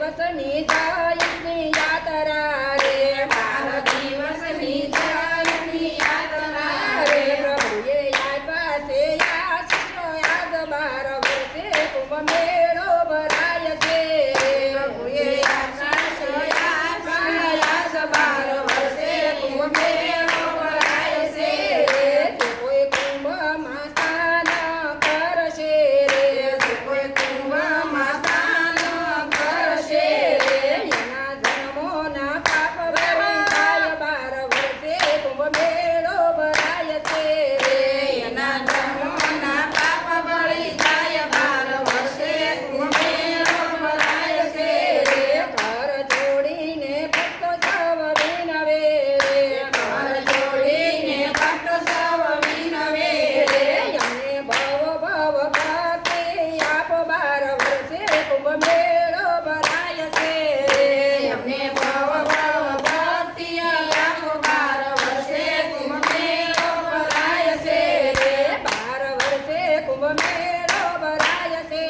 દિવસની જયંતી યાત્રા રે 12 દિવસની જયંતી યાત્રા રે રે પ્રભુએ આપ્યા છે આશીષો યાદ 12 વર્ષે કુંભ મેળો ભરાય છે પ્રભુએ આશીષો આપ્યા યાદ 12 વર્ષે કુંભ મેળો ભરાય છે જે કોઈ કુંભમાં સ્નાન કરશે રે જે કોઈ કુંભમાં સ્નાન કરશે એના જન્મોના પાપ ભરી જાય 12 વર્ષે કુંભ મેળો ભરાય છે એના જન્મોના પાપ બળી જાય 12 વર્ષે કુંભ મેળો ભરાય છે ઘર જોડીને ભક્તો સૌ વિનવે ઘર જોડીને ભક્તો સૌ વિનવે અમને ભવ ભક્તિ આપો 12 વર્ષે કુંભ મેળો ભરાય છે અમને ભવ ભક્તિ આપો 12 વર્ષે કુંભ મેળો ભરાય છે 12 વર્ષે કુંભ મેળો ભરાય છે